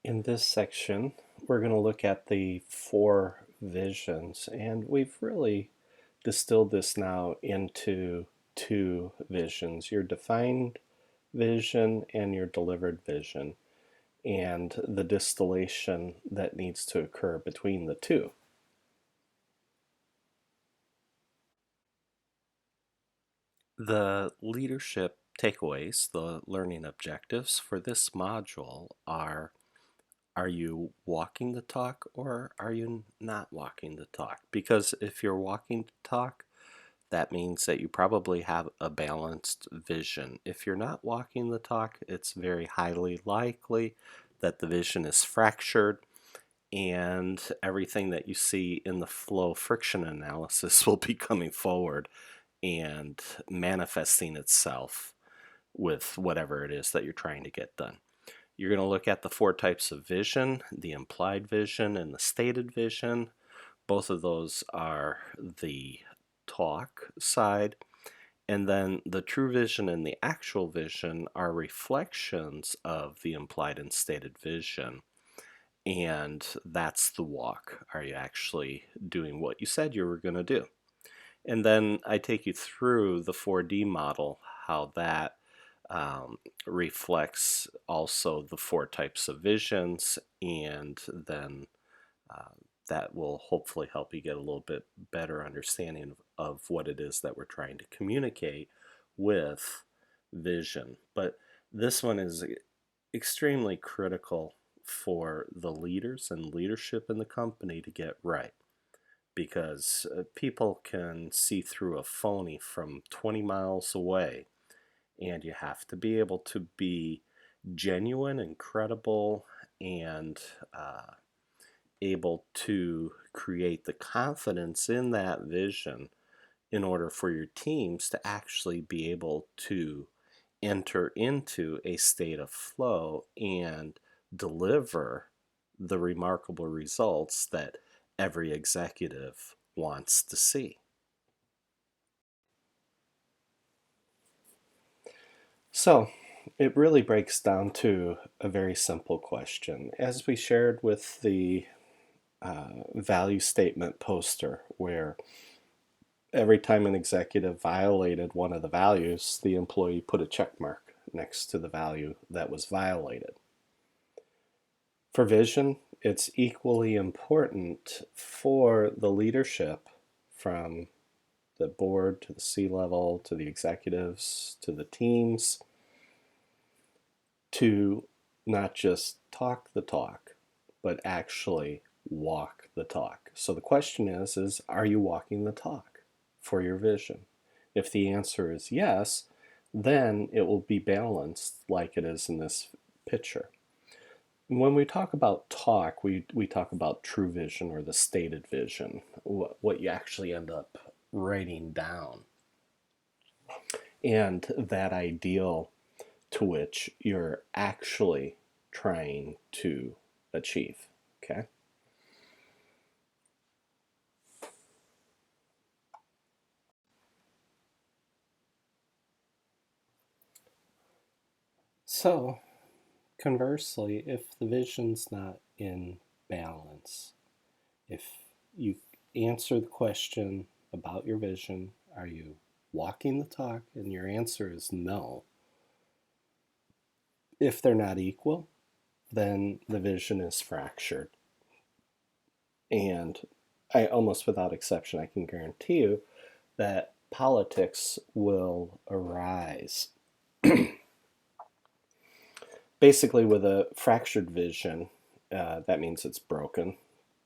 In this section, we're going to look at the 4 visions, and we've really distilled this now into 2 visions, your defined vision and your delivered vision, and the distillation that needs to occur between the two. The leadership takeaways, the learning objectives for this module are you walking the talk or are you not walking the talk? Because if you're walking the talk, that means that you probably have a balanced vision. If you're not walking the talk, it's very highly likely that the vision is fractured and everything that you see in the flow friction analysis will be coming forward and manifesting itself with whatever it is that you're trying to get done. You're going to look at the 4 types of vision, the implied vision and the stated vision. Both of those are the talk side. And then the true vision and the actual vision are reflections of the implied and stated vision. And that's the walk. Are you actually doing what you said you were going to do? And then I take you through the 4D model, how that reflects also the 4 types of visions, and then that will hopefully help you get a little bit better understanding of what it is that we're trying to communicate with vision. But this one is extremely critical for the leaders and leadership in the company to get right, because people can see through a phony from 20 miles away, and you have to be able to be genuine and credible and able to create the confidence in that vision in order for your teams to actually be able to enter into a state of flow and deliver the remarkable results that every executive wants to see. So it really breaks down to a very simple question. As we shared with the value statement poster, where every time an executive violated one of the values, the employee put a check mark next to the value that was violated. For vision, it's equally important for the leadership, from the board to the C-level to the executives to the teams, to not just talk the talk, but actually walk the talk. So the question is are you walking the talk for your vision? If the answer is yes, then it will be balanced like it is in this picture. When we talk about talk, we talk about true vision or the stated vision, what you actually end up writing down, and that ideal to which you're actually trying to achieve. Okay? So, conversely, if the vision's not in balance, if you answer the question about your vision, are you walking the talk? And your answer is no. If they're not equal, then the vision is fractured. And I almost without exception, I can guarantee you that politics will arise. Basically, with a fractured vision, that means it's broken.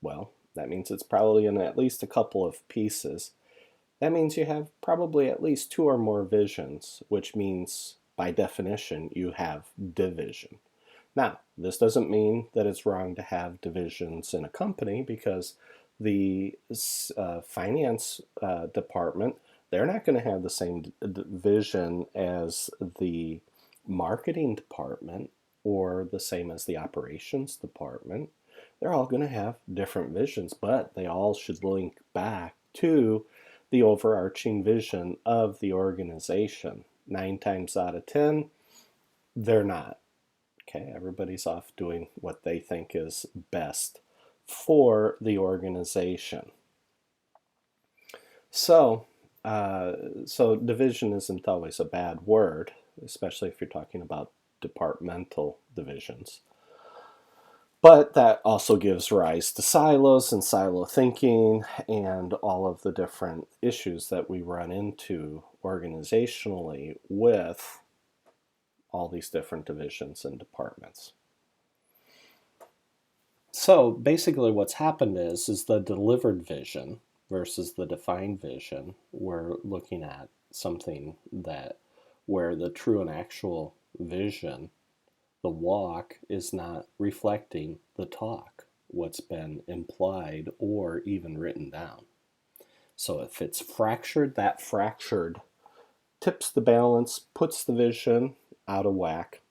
Well, that means it's probably in at least a couple of pieces. That means you have probably at least 2 or more visions, which means by definition you have division. Now, this doesn't mean that it's wrong to have divisions in a company, because the finance department, they're not going to have the same vision as the marketing department or the same as the operations department. They're all going to have different visions, but they all should link back to the overarching vision of the organization. 9 times out of 10, they're not. Okay, everybody's off doing what they think is best for the organization. So, so division isn't always a bad word, especially if you're talking about departmental divisions. But that also gives rise to silos and silo thinking and all of the different issues that we run into organizationally with all these different divisions and departments. So basically what's happened is the delivered vision versus the defined vision, we're looking at something that where the true and actual vision, the walk, is not reflecting the talk, what's been implied or even written down. So if it's fractured, that fractured tips the balance, puts the vision out of whack.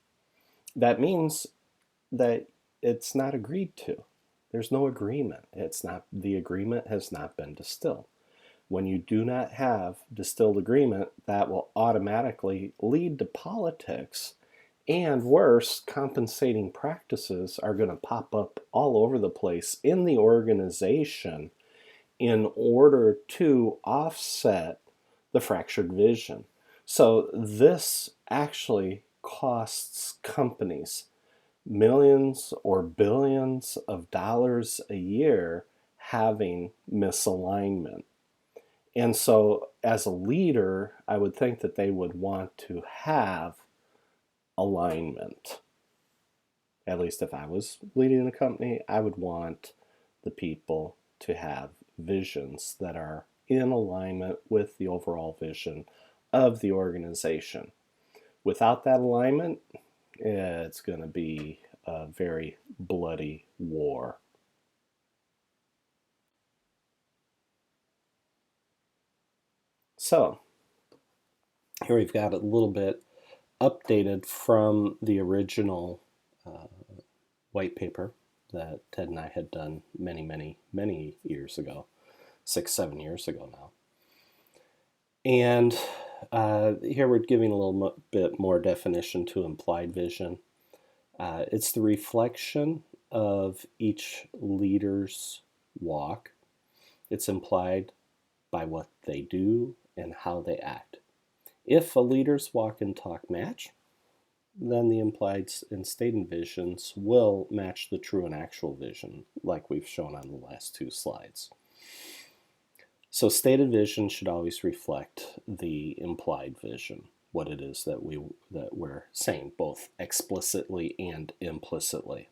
That means that it's not agreed to. There's no agreement. The agreement has not been distilled. When you do not have distilled agreement, that will automatically lead to politics, and worse, compensating practices are going to pop up all over the place in the organization in order to offset the fractured vision. So this actually costs companies millions or billions of dollars a year having misalignment. And so as a leader, I would think that they would want to have alignment. At least if I was leading a company, I would want the people to have visions that are in alignment with the overall vision of the organization. Without that alignment, it's going to be a very bloody war. So here we've got a little bit updated from the original white paper that Ted and I had done many years ago, 6-7 years ago now. And here we're giving a little bit more definition to implied vision. It's the reflection of each leader's walk. It's implied by what they do and how they act. If a leader's walk and talk match, then the implied and stated visions will match the true and actual vision, like we've shown on the last two slides. So stated vision should always reflect the implied vision, what it is that we're saying, both explicitly and implicitly.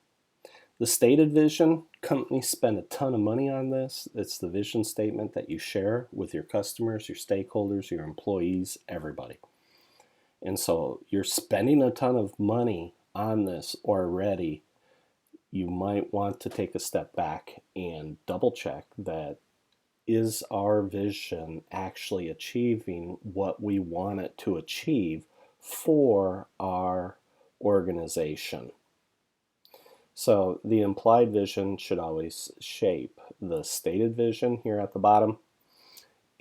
The stated vision, companies spend a ton of money on this. It's the vision statement that you share with your customers, your stakeholders, your employees, everybody. And so you're spending a ton of money on this already. You might want to take a step back and double check that is our vision actually achieving what we want it to achieve for our organization. So the implied vision should always shape the stated vision here at the bottom,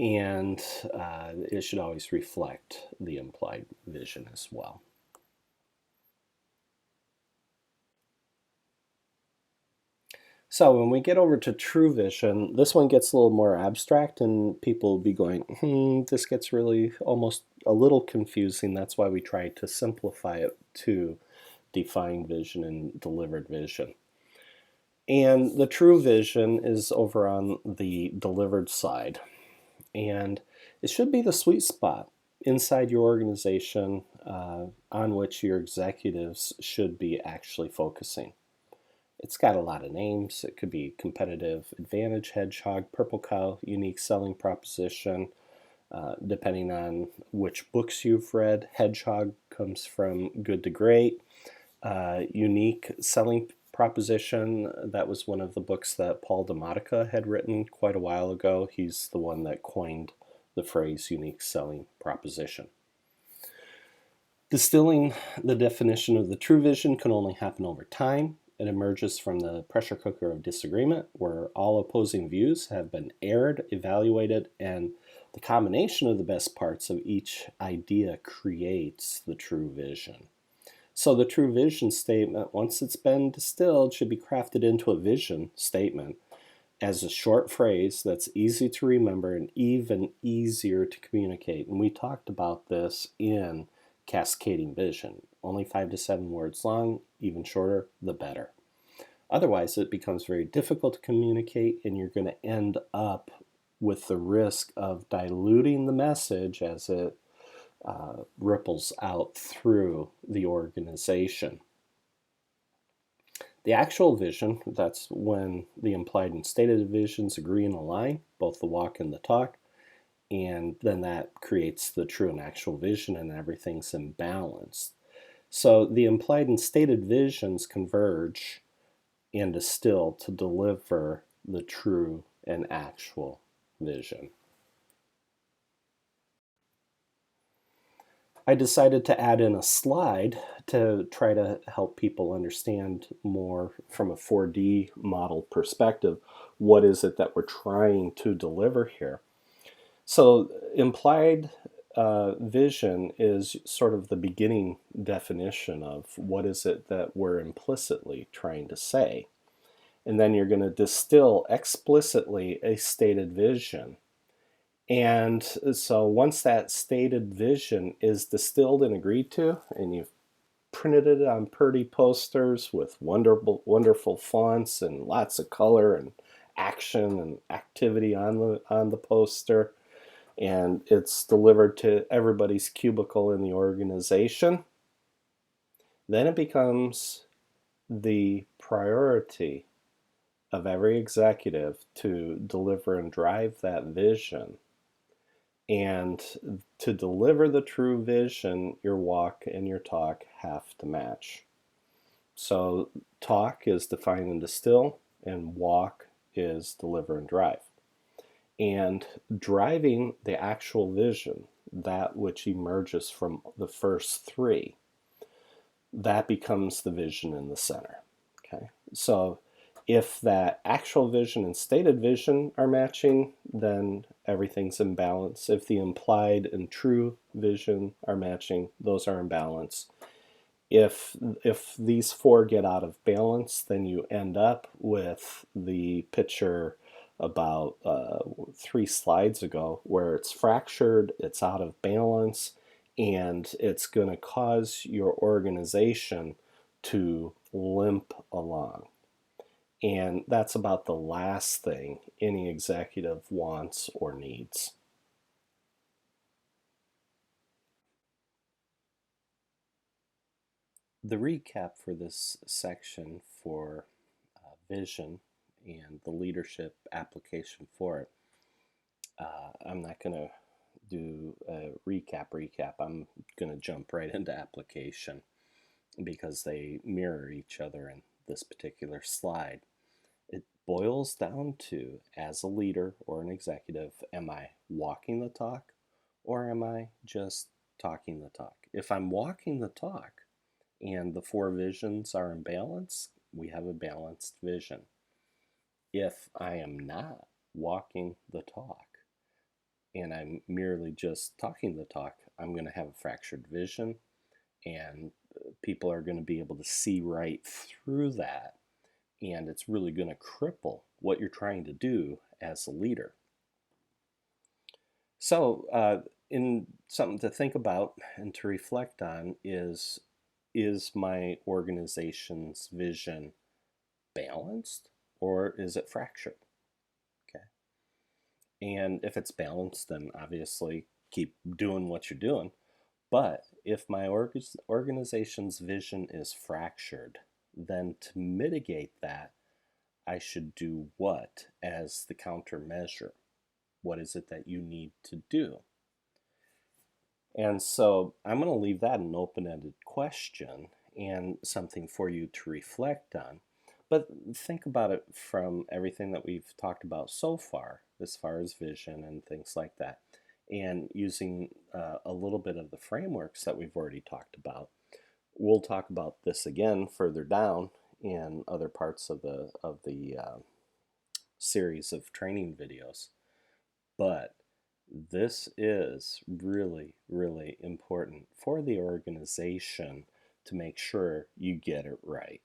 and it should always reflect the implied vision as well. So when we get over to true vision, this one gets a little more abstract and people will be going, this gets really almost a little confusing. That's why we try to simplify it to defined vision and delivered vision. And the true vision is over on the delivered side. And it should be the sweet spot inside your organization on which your executives should be actually focusing. It's got a lot of names. It could be competitive advantage, hedgehog, purple cow, unique selling proposition. Depending on which books you've read, hedgehog comes from good to great. Unique selling proposition, that was one of the books that Paul DeModica had written quite a while ago. He's the one that coined the phrase unique selling proposition. Distilling the definition of the true vision can only happen over time. It emerges from the pressure cooker of disagreement, where all opposing views have been aired, evaluated, and the combination of the best parts of each idea creates the true vision. So the true vision statement, once it's been distilled, should be crafted into a vision statement as a short phrase that's easy to remember and even easier to communicate. And we talked about this in cascading vision. Only 5 to 7 words long, even shorter, the better. Otherwise, it becomes very difficult to communicate, and you're going to end up with the risk of diluting the message as it ripples out through the organization. The actual vision, that's when the implied and stated visions agree and align, both the walk and the talk, and then that creates the true and actual vision, and everything's in balance. So the implied and stated visions converge and distill to deliver the true and actual vision. I decided to add in a slide to try to help people understand more from a 4D model perspective. What is it that we're trying to deliver here? So implied vision is sort of the beginning definition of what is it that we're implicitly trying to say. And then you're going to distill explicitly a stated vision. And so once that stated vision is distilled and agreed to, and you've printed it on pretty posters with wonderful fonts and lots of color and action and activity on the poster, and it's delivered to everybody's cubicle in the organization, then it becomes the priority of every executive to deliver and drive that vision. And to deliver the true vision, your walk and your talk have to match. So talk is define and distill, and walk is deliver and drive. And driving the actual vision, that which emerges from the first three, that becomes the vision in the center. Okay, so if that actual vision and stated vision are matching, then everything's in balance. If the implied and true vision are matching, those are in balance. If these four get out of balance, then you end up with the picture about 3 slides ago, where it's fractured, it's out of balance, and it's going to cause your organization to limp along. And that's about the last thing any executive wants or needs. The recap for this section for vision and the leadership application for it, I'm not going to do a recap. I'm going to jump right into application because they mirror each other in this particular slide. It boils down to, as a leader or an executive, am I walking the talk or am I just talking the talk? If I'm walking the talk and the 4 visions are in balance, we have a balanced vision. If I am not walking the talk and I'm merely just talking the talk, I'm going to have a fractured vision, and people are going to be able to see right through that, and it's really going to cripple what you're trying to do as a leader. So in something to think about and to reflect on is my organization's vision balanced or is it fractured? Okay. And if it's balanced, then obviously keep doing what you're doing. But if my organization's vision is fractured, then to mitigate that, I should do what as the countermeasure? What is it that you need to do? And so I'm going to leave that an open-ended question and something for you to reflect on. But think about it from everything that we've talked about so far, as far as vision and things like that, and using a little bit of the frameworks that we've already talked about. We'll talk about this again further down in other parts of the series of training videos. But this is really, really important for the organization to make sure you get it right.